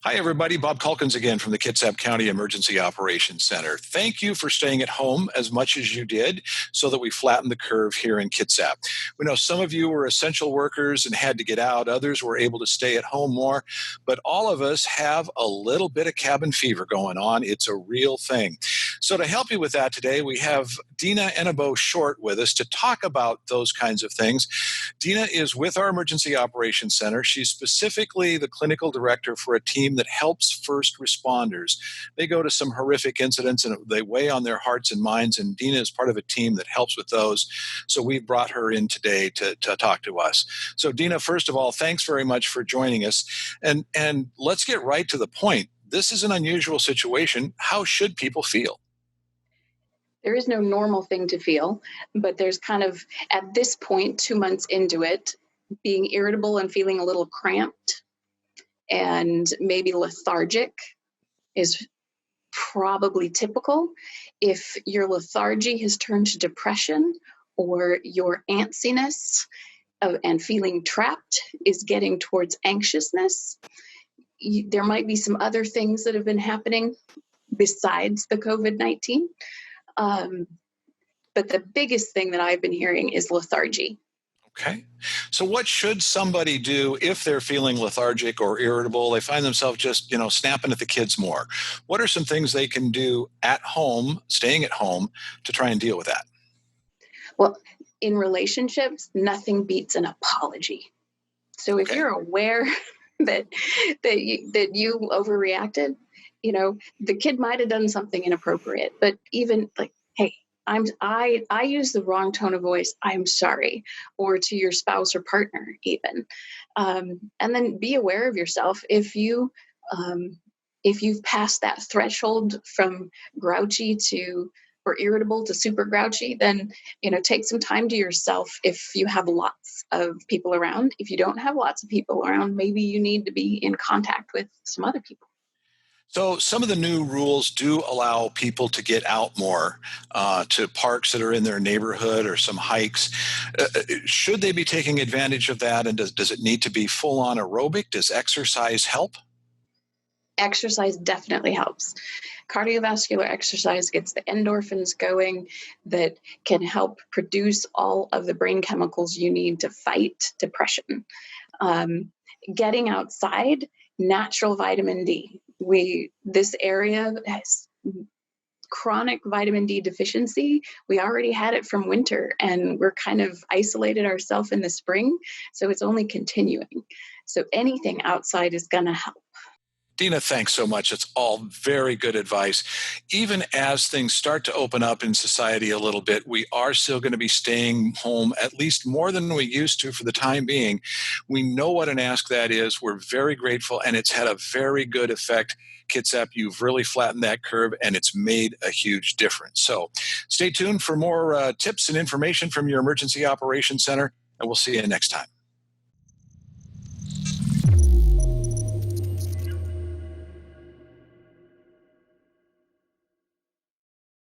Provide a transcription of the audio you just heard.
Hi, everybody. Bob Calkins again from the Kitsap County Emergency Operations Center. Thank you for staying at home as much as you did so that we flattened the curve here in Kitsap. We know some of you were essential workers and had to get out. Others were able to stay at home more. But all of us have a little bit of cabin fever going on. It's a real thing. So to help you with that today, we have Deana Enebo-Short with us to talk about those kinds of things. Deana is with our Emergency Operations Center. She's specifically the clinical director for a team that helps first responders. They go to some horrific incidents and they weigh on their hearts and minds, and Deana is part of a team that helps with those. So we've brought her in today to talk to us. So Deana, first of all, thanks very much for joining us. And let's get right to the point. This is an unusual situation. How should people feel? There is no normal thing to feel, but there's kind of, at this point, 2 months into it, being irritable and feeling a little cramped and maybe lethargic is probably typical. If your lethargy has turned to depression or your antsiness and feeling trapped is getting towards anxiousness, there might be some other things that have been happening besides the COVID-19. But the biggest thing that I've been hearing is lethargy. Okay. So what should somebody do if they're feeling lethargic or irritable? They find themselves just, snapping at the kids more. What are some things they can do at home, staying at home, to try and deal with that? Well, in relationships, nothing beats an apology. So if Okay. you're aware that you overreacted, the kid might have done something inappropriate, but even like, hey, I use the wrong tone of voice. I'm sorry, or to your spouse or partner even, and then be aware of yourself. If you've passed that threshold from grouchy or irritable to super grouchy, then take some time to yourself. If you have lots of people around, if you don't have lots of people around, maybe you need to be in contact with some other people. So some of the new rules do allow people to get out more to parks that are in their neighborhood or some hikes. Should they be taking advantage of that? And does it need to be full-on aerobic? Does exercise help? Exercise definitely helps. Cardiovascular exercise gets the endorphins going that can help produce all of the brain chemicals you need to fight depression. Getting outside, natural vitamin D. This area has chronic vitamin D deficiency. We already had it from winter and we're kind of isolated ourselves in the spring. So it's only continuing. So anything outside is going to help. Deana, thanks so much. It's all very good advice. Even as things start to open up in society a little bit, we are still going to be staying home at least more than we used to for the time being. We know what an ask that is. We're very grateful, and it's had a very good effect. Kitsap, you've really flattened that curve, and it's made a huge difference. So stay tuned for more tips and information from your Emergency Operations Center, and we'll see you next time.